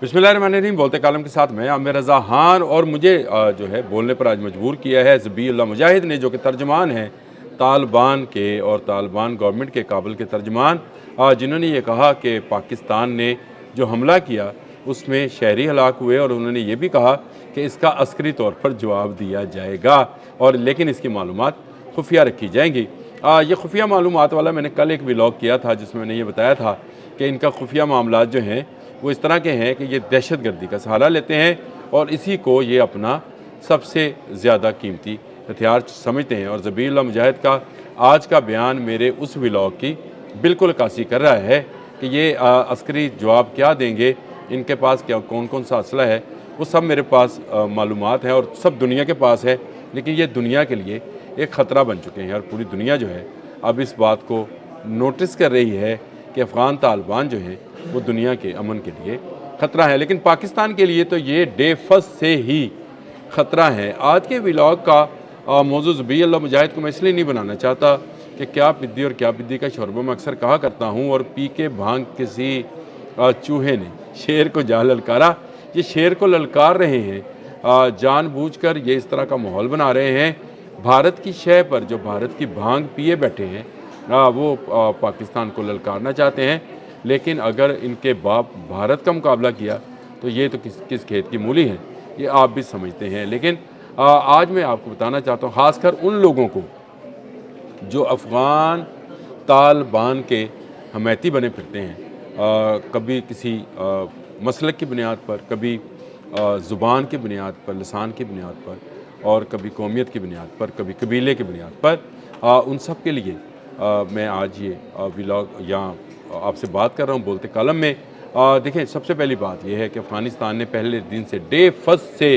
बिस्मिल्लाहिर्रहमानिर्रहीम। बोलते कालम के साथ मैं आमिर रज़ा खान और मुझे जो है बोलने पर आज मजबूर किया है ज़बीहुल्लाह मुजाहिद ने, जो कि तर्जमान हैं तालिबान के और तालिबान गवर्नमेंट के काबुल के तर्जमान, जिन्होंने ये कहा कि पाकिस्तान ने जो हमला किया उसमें शहरी हलाक हुए और उन्होंने ये भी कहा कि इसका अस्करी तौर पर जवाब दिया जाएगा और लेकिन इसकी मालूमात खुफिया रखी जाएंगी। ये खुफिया मालूमात वाला मैंने कल एक व्लॉग किया था जिसमें मैंने ये बताया था कि इनका खुफिया मामला जो हैं वो इस तरह के हैं कि ये दहशत गर्दी का सहारा लेते हैं और इसी को ये अपना सबसे ज़्यादा कीमती हथियार समझते हैं। और ज़बीहुल्लाह मुजाहिद का आज का बयान मेरे उस व्लॉग की बिल्कुल अक्कासी कर रहा है कि ये अस्करी जवाब क्या देंगे, इनके पास क्या कौन कौन सा असला है, वो सब मेरे पास मालूमात हैं और सब दुनिया के पास है। लेकिन ये दुनिया के लिए एक ख़तरा बन चुके हैं और पूरी दुनिया जो है अब इस बात को नोटिस कर रही है कि अफ़गान तालिबान जो हैं वो दुनिया के अमन के लिए ख़तरा है। लेकिन पाकिस्तान के लिए तो ये डे फर्स्ट से ही ख़तरा है। आज के व्लॉग का मौजू ज़बीहुल्लाह मुजाहिद को मैं इसलिए नहीं बनाना चाहता कि क्या पिद्दी और क्या पिद्दी का शोरबा मैं अक्सर कहा करता हूँ और पी के भांग किसी चूहे ने शेर को जा ललकारा। ये शेर को ललकार रहे हैं, जानबूझकर ये इस तरह का माहौल बना रहे हैं। भारत की शय पर जो भारत की भांग पिए बैठे हैं वो पाकिस्तान को ललकारना चाहते हैं। लेकिन अगर इनके बाप भारत का मुकाबला किया तो ये तो किस खेत की मूली है, ये आप भी समझते हैं। लेकिन आज मैं आपको बताना चाहता हूँ ख़ासकर उन लोगों को जो अफ़गान तालिबान के हमायती बने फिरते हैं, कभी किसी मसलक की बुनियाद पर, कभी ज़ुबान की बुनियाद पर, लसान की बुनियाद पर और कभी कौमियत की बुनियाद पर, कभी कबीले की बुनियाद पर, उन सब के लिए मैं आज ये व्लॉग यहाँ आपसे बात कर रहा हूँ बोलते कालम में। देखें, सबसे पहली बात यह है कि अफ़गानिस्तान ने पहले दिन से डे फर्स्ट से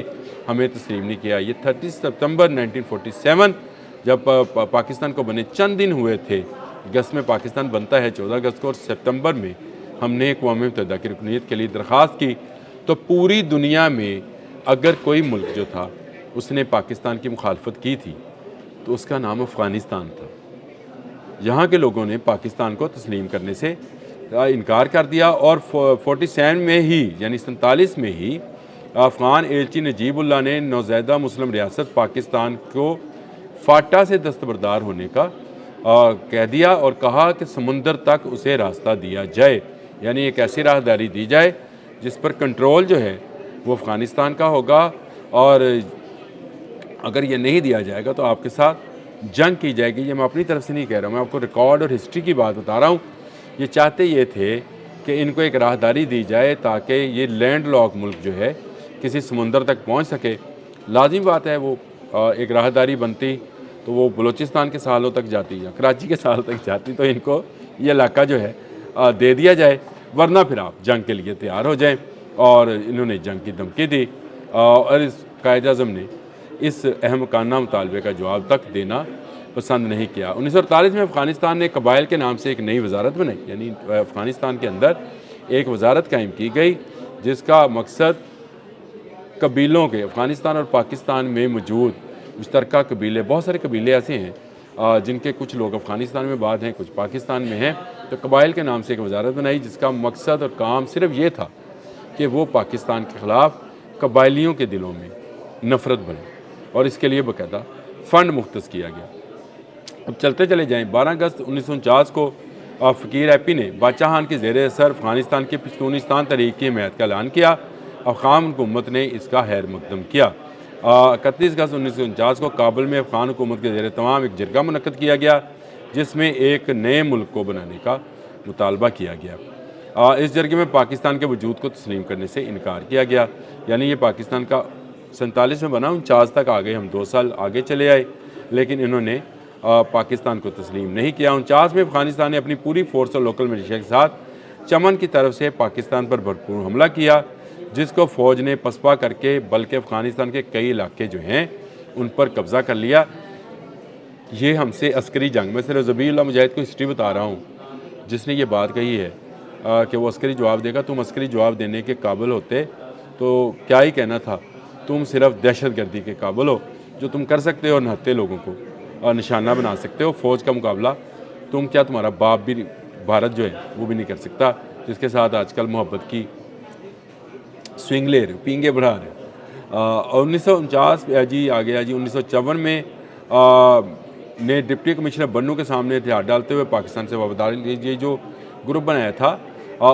हमें तस्लीम नहीं किया। ये 30 सितंबर 1947 जब पाकिस्तान को बने चंद दिन हुए थे। अगस्त में पाकिस्तान बनता है 14 अगस्त को और सितंबर में हमने अक़वाम मुत्तहिदा की रुकनीत के लिए दरख्वास्त की। तो पूरी दुनिया में अगर कोई मुल्क जो था उसने पाकिस्तान की मुखालफत की थी तो उसका नाम अफ़गानिस्तान था। यहाँ के लोगों ने पाकिस्तान को तस्लीम करने से इनकार कर दिया और 47 में ही यानी 47 में ही अफ़गान एलची नजीबुल्लाह ने नौज़ैदा मुस्लिम रियासत पाकिस्तान को फाटा से दस्तबरदार होने का कह दिया और कहा कि समुंदर तक उसे रास्ता दिया जाए, यानी एक ऐसी राहदारी दी जाए जिस पर कंट्रोल जो है वो अफ़गानिस्तान का होगा और अगर ये नहीं दिया जाएगा तो आपके साथ जंग की जाएगी। ये मैं अपनी तरफ से नहीं कह रहा हूँ, मैं आपको रिकॉर्ड और हिस्ट्री की बात बता रहा हूँ। ये चाहते ये थे कि इनको एक राहदारी दी जाए ताकि ये लैंड लॉक मुल्क जो है किसी समुंदर तक पहुँच सके। लाजिमी बात है वो एक राहदारी बनती तो वो बलूचिस्तान के सालों तक जाती या कराची के साल तक जाती, तो इनको ये इलाका जो है दे दिया जाए, वरना फिर आप जंग के लिए तैयार हो जाएँ। और इन्होंने जंग की धमकी दी और इस कायद-ए-आज़म ने इस अहमकाना मुतालबे का जवाब तक देना पसंद नहीं किया। 1948 में अफ़गानिस्तान ने कबाइल के नाम से एक नई वजारत बनाई, यानी अफ़गानिस्तान के अंदर एक वजारत कायम की गई जिसका मकसद कबीलों के, अफ़गानिस्तान और पाकिस्तान में मौजूद मुश्तरका कबीले, बहुत सारे कबीले ऐसे हैं जिनके कुछ लोग अफ़गानिस्तान में बाद हैं, कुछ पाकिस्तान में हैं, तो कबाइल के नाम से एक वजारत बनाई जिसका मकसद और काम सिर्फ ये था कि वो पाकिस्तान के ख़िलाफ़ कबाइलियों के दिलों में नफ़रत बने और इसके लिए बाकायदा फ़ंड मुख्तस किया गया। अब चलते चले जाएँ, 12 अगस्त 1949 को फ़कीर एपी ने बादशाह खान के ज़ेर असर अफ़गानिस्तान के पश्तूनिस्तान तहरीक की हिमायत का ऐलान किया। अफ़गान हुकूमत ने इसका खैर मकदम किया। 31 अगस्त 1949 को काबुल में अफ़गान हुकूमत के ज़ेर तमाम एक जरगा मुनक़्क़द किया गया जिसमें एक नए मुल्क को बनाने का मुतालबा किया गया। इस जरगे में पाकिस्तान के वजूद को तस्लीम करने से इनकार किया गया, यानी ये पाकिस्तान का 47 में बना, 49 तक आ गए, हम 2 साल आगे चले आए, लेकिन इन्होंने पाकिस्तान को तस्लीम नहीं किया। 49 में अफ़गानिस्तान ने अपनी पूरी फोर्स और लोकल मिलिशिया के साथ चमन की तरफ से पाकिस्तान पर भरपूर हमला किया जिसको फ़ौज ने पसपा करके बल्कि अफ़गानिस्तान के कई इलाके जो हैं उन पर कब्ज़ा कर लिया। ये हमसे अस्करी जंग, मैं सिर्फ ज़बीहुल्लाह मुजाहिद को हिस्ट्री बता रहा हूँ जिसने ये बात कही है कि वो अस्करी जवाब देगा। तुम अस्करी जवाब देने के काबिल होते तो क्या ही कहना था, तुम सिर्फ दहशत गर्दी के काबिल हो जो तुम कर सकते हो, नहत्ते लोगों को निशाना बना सकते हो। फ़ौज का मुकाबला तुम क्या, तुम्हारा बाप भी भारत जो है वो भी नहीं कर सकता, जिसके साथ आजकल मोहब्बत की स्विंग ले रहे हो, पींगे बढ़ा रहे हो। और 1949 जी आ गया जी। 1954 में ने डिप्टी कमिश्नर बन्नू के सामने हथियार डालते हुए पाकिस्तान से वफादारी, ये जो ग्रुप बनाया था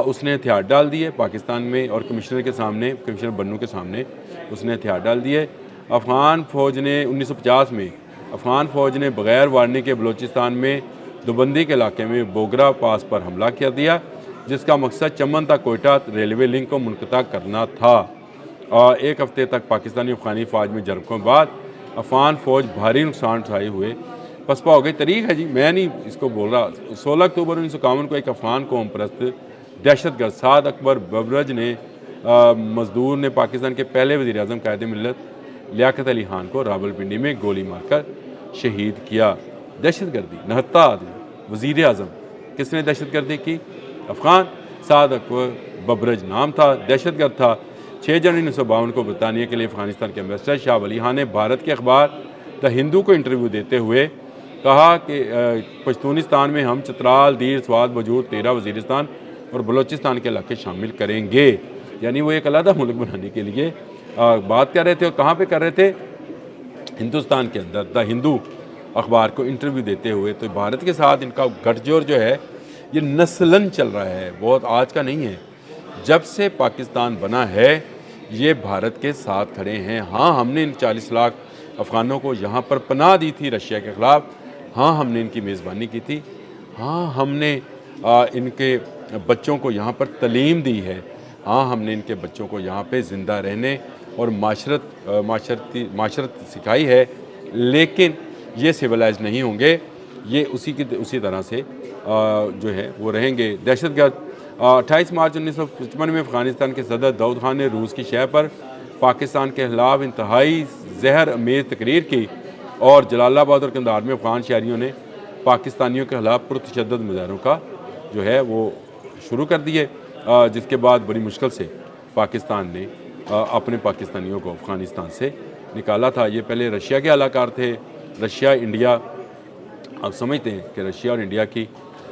उसने हथियार डाल दिए पाकिस्तान में, और कमिश्नर के सामने, कमिश्नर बन्नू के सामने उसने हथियार डाल दिए। अफ़गान फ़ौज ने 1950 में अफ़गान फ़ौज ने बग़ैर वार्निंग के बलूचिस्तान में दुबंदी के इलाके में बोगरा पास पर हमला कर दिया, जिसका मकसद चमन तक कोयटा रेलवे लिंक को मुनक़ता करना था। एक हफ्ते तक पाकिस्तानी अफ़गानी फ़ौज में झड़पों के बाद अफ़गान फ़ौज भारी नुकसान उठाए हुए पसपा हो गई। तरीक़ है जी, मैं नहीं इसको बोल रहा। 16 अक्टूबर 1951 को एक अफ़गान कौम परस्त दहशतगर्द साद अकबर बबरज ने मजदूर ने पाकिस्तान के पहले वज़ीर आज़म कायदे मिल्लत लियाकत अली खान को रावलपिंडी में गोली मारकर शहीद किया। दहशतगर्दी, नहत्ता आदमी वज़ीर आज़म, किसने दहशतगर्दी की? अफ़गान। साद अकबर बबरज नाम था, दहशतगर्द था। 6 जनवरी 1952 को बरतानिया के लिए अफ़गानिस्तान के एम्बेसडर शाह वली खान ने भारत के अखबार द हिंदू को इंटरव्यू देते हुए कहा कि पश्तूनिस्तान में हम चित्राल, दीर, स्वात, बजूर, तेरा, वज़ीरिस्तान और बलोचिस्तान के इलाके शामिल करेंगे। यानी वो एक अलग मुल्क बनाने के लिए बात कर रहे थे। और कहाँ पे कर रहे थे? हिंदुस्तान के अंदर द हिंदू अखबार को इंटरव्यू देते हुए। तो भारत के साथ इनका गठजोड़ जो है ये नस्लन चल रहा है, बहुत आज का नहीं है। जब से पाकिस्तान बना है ये भारत के साथ खड़े हैं। हाँ, हमने इन 40 लाख अफ़गानों को यहाँ पर पनाह दी थी रशिया के ख़िलाफ़। हाँ, हमने इनकी मेज़बानी की थी। हाँ, हमने इनके बच्चों को यहाँ पर तालीम दी है। हाँ, हमने इनके बच्चों को यहाँ पे ज़िंदा रहने और माशरत सिखाई है। लेकिन ये सिविलाइज नहीं होंगे, ये उसी तरह से जो है वो रहेंगे दहशतगर्द। 28 मार्च 1955 में अफ़गानिस्तान के सदर दाऊद खान ने रूस की शह पर पाकिस्तान के खिलाफ इंतहाई जहर अमेज़ तकरीर की, और जलालाबाद और कंधार में अफ़गान शहरियों ने पाकिस्तानियों के खिलाफ पुरतशद्दुद मुजाहरों का जो है वो शुरू कर दिए, जिसके बाद बड़ी मुश्किल से पाकिस्तान ने अपने पाकिस्तानियों को अफ़गानिस्तान से निकाला था। ये पहले रशिया के अलाकार थे। रशिया इंडिया, आप समझते हैं कि रशिया और इंडिया की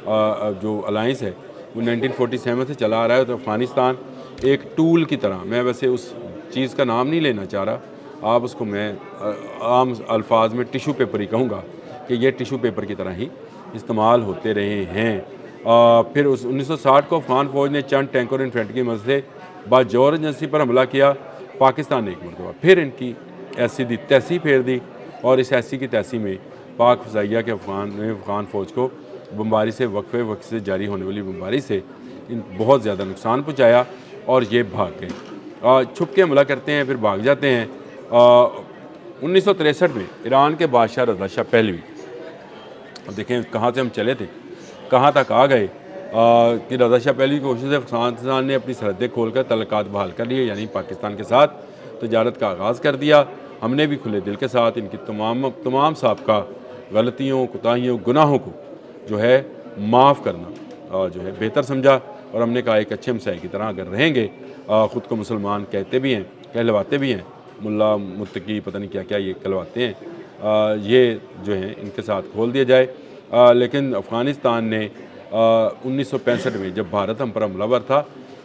जो अलाइंस है वो 1947 से चला आ रहा है। तो अफ़गानिस्तान एक टूल की तरह, मैं वैसे उस चीज़ का नाम नहीं लेना चाह रहा, आप उसको मैं आम अल्फाज में टिशू पेपर ही कहूँगा कि ये टिशू पेपर की तरह ही इस्तेमाल होते रहे हैं। फिर उस 1960 को अफ़गान फ़ौज ने चंद टैंक और इन्फेंट्री की मदद से बाजोर एजेंसी पर हमला किया। पाकिस्तान ने एक मरतबा फिर इनकी ऐसी दी तैसी फेर दी, और इस ऐसी की तैसी में पाक फ़ज़ाइया के अफ़गान फ़ौज को बमबारी से वक्त से जारी होने वाली बमबारी से बहुत ज़्यादा नुकसान पहुँचाया, और ये भाग गए। छुप के हमला करते हैं, फिर भाग जाते हैं। 1963 में ईरान के बादशाह रज़ा शाह पहलवी, अब देखें कहाँ से हम चले थे, कहाँ तक आ गए कि रज़ा शाह पहलवी की कोशिश से अफ़गानिस्तान ने अपनी सरहदें खोलकर तल्लुकात बहाल कर लिए, यानी पाकिस्तान के साथ तजारत का आगाज़ कर दिया। हमने भी खुले दिल के साथ इनकी तमाम साबका गलतियों, कोताहियों, गुनाहों को जो है माफ़ करना जो है बेहतर समझा, और हमने कहा एक अच्छे हमसाये की तरह अगर रहेंगे, ख़ुद को मुसलमान कहते भी हैं, कहलवाते भी हैं, मुल्ला मुत्तकी पता नहीं क्या क्या ये कहलवाते हैं, ये जो है इनके साथ खोल दिया जाए। लेकिन अफ़गानिस्तान ने 1965 में जब भारत हम पर हमलावर था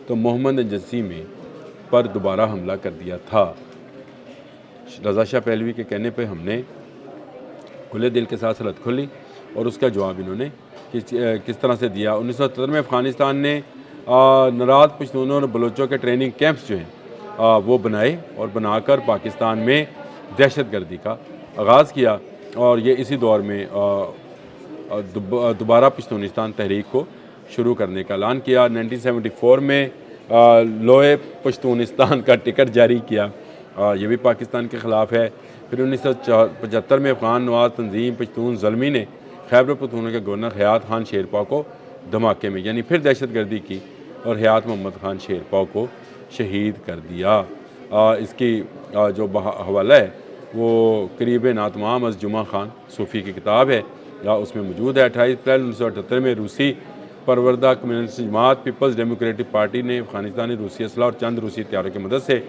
तो मोहम्मद एजेंसी में पर दोबारा हमला कर दिया था। रज़ा शाह पहलवी के कहने पे हमने खुले दिल के साथ सरहद खोली, और उसका जवाब इन्होंने किस तरह से दिया। 1970 में अफ़गानिस्तान ने नाराज़ पश्तूनों और बलोचों के ट्रेनिंग कैंप्स जो हैं वो बनाए, और बनाकर पाकिस्तान में दहशतगर्दी का आगाज़ किया, और ये इसी दौर में दोबारा पश्तूनिस्तान तहरीक को शुरू करने का ऐलान किया। 1974 में लोए पश्तूनिस्तान का टिकट जारी किया, ये भी पाकिस्तान के ख़िलाफ़ है। फिर 1975 में अफ़गान नवाज़ तंजीम पश्तून ज़ल्मी ने खैबर पख्तूनख्वा के गवर्नर हयात खान शेरपा को धमाके में, यानी फिर दहशतगर्दी की, और हयात मोहम्मद खान शेरपा को शहीद कर दिया। इसकी जो हवाला है वो करीब नातमाम अज़ जुमा खान सूफ़ी की किताब है, या उसमें मौजूद है। 28 अप्रैल 1978 में रूसी परवरदा कम्युनिस्ट जमात पीपल्स डेमोक्रेटिक पार्टी ने अफ़गानिस्तानी रूसी असला और चंद रूसी हथियारों की मदद से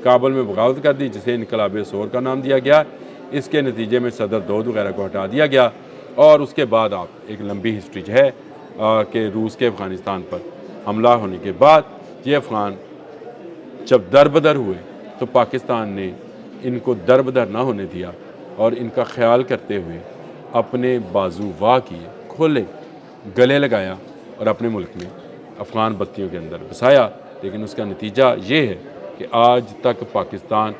काबुल में बगावत कर दी, जिसे इनकलाब सोर का नाम दिया गया। इसके नतीजे में सदर दाऊद वगैरह को हटा दिया गया, और उसके बाद आप एक लंबी हिस्ट्री जो है कि रूस के अफ़गानिस्तान पर हमला होने के बाद ये अफ़गान जब दरबदर हुए तो पाकिस्तान ने इनको दरबदर ना होने दिया और इनका ख्याल करते हुए अपने बाजू वाह किए, खोले, गले लगाया और अपने मुल्क में अफ़गान बस्तियों के अंदर बसाया। लेकिन उसका नतीजा ये है कि आज तक पाकिस्तान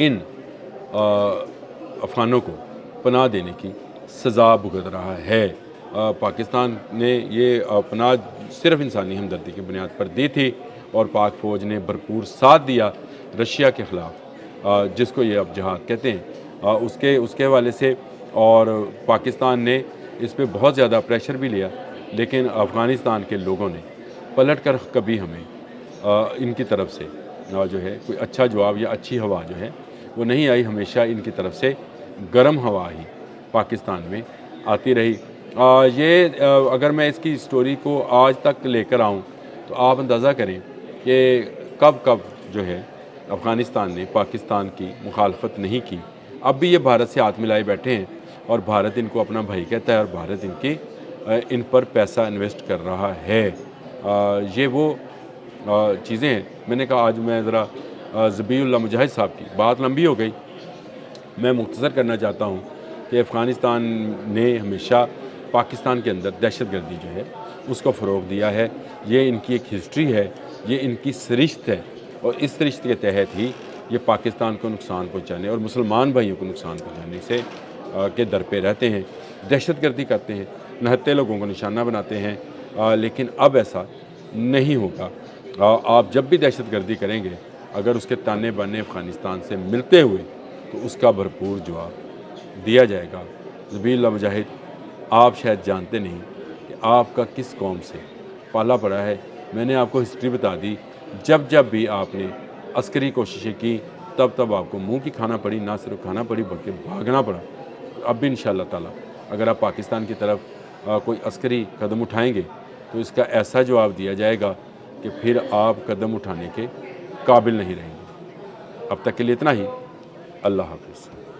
इन अफ़गानों को पनाह देने की सज़ा भुगत रहा है। पाकिस्तान ने ये पनाह सिर्फ़ इंसानी हमदर्दी की बुनियाद पर दी थी और पाक फ़ौज ने भरपूर साथ दिया रशिया के ख़िलाफ़, जिसको ये अब जिहाद कहते हैं, उसके हवाले से। और पाकिस्तान ने इस पे बहुत ज़्यादा प्रेशर भी लिया, लेकिन अफ़गानिस्तान के लोगों ने पलट कर कभी हमें इनकी तरफ से जो है कोई अच्छा जवाब या अच्छी हवा जो है वो नहीं आई। हमेशा इनकी तरफ से गर्म हवा ही पाकिस्तान में आती रही। अगर मैं इसकी स्टोरी को आज तक लेकर आऊँ तो आप अंदाज़ा करें कि कब कब जो है अफ़गानिस्तान ने पाकिस्तान की मुखालफत नहीं की। अब भी ये भारत से हाथ मिलाए बैठे हैं और भारत इनको अपना भाई कहता है और भारत इन पर पैसा इन्वेस्ट कर रहा है। ये वो चीज़ें हैं। मैंने कहा आज मैं ज़रा ज़बीउल्लाह मुजाहिद साहब की बात लंबी हो गई, मैं मुख्तसर करना चाहता हूँ कि अफ़गानिस्तान ने हमेशा पाकिस्तान के अंदर दहशतगर्दी जो है उसको फ़रोग़ दिया है। ये इनकी एक हिस्ट्री है, ये इनकी सरिश्त है और इस सरिश्त के तहत ही ये पाकिस्तान को नुकसान पहुँचाने और मुसलमान भाइयों को नुकसान पहुँचाने से के दर पे रहते हैं, दहशतगर्दी करते हैं, नहत्ते लोगों को निशाना बनाते हैं। लेकिन अब ऐसा नहीं होगा। आप जब भी दहशतगर्दी करेंगे, अगर उसके ताने बाने अफ़गानिस्तान से मिलते हुए तो उसका भरपूर जवाब दिया जाएगा। ज़बीउल्लाह मुजाहिद, आप शायद जानते नहीं कि आपका किस कौम से पाला पड़ा है। मैंने आपको हिस्ट्री बता दी। जब जब भी आपने अस्करी कोशिशें की तब तब आपको मुंह की खाना पड़ी, ना सिर्फ खाना पड़ी बल्कि भागना पड़ा। अब भी इंशाअल्लाह ताला अगर आप पाकिस्तान की तरफ कोई अस्करी कदम उठाएंगे तो इसका ऐसा जवाब दिया जाएगा कि फिर आप कदम उठाने के काबिल नहीं रहेंगे। अब तक के लिए इतना ही। अल्लाह हाफ़िज़।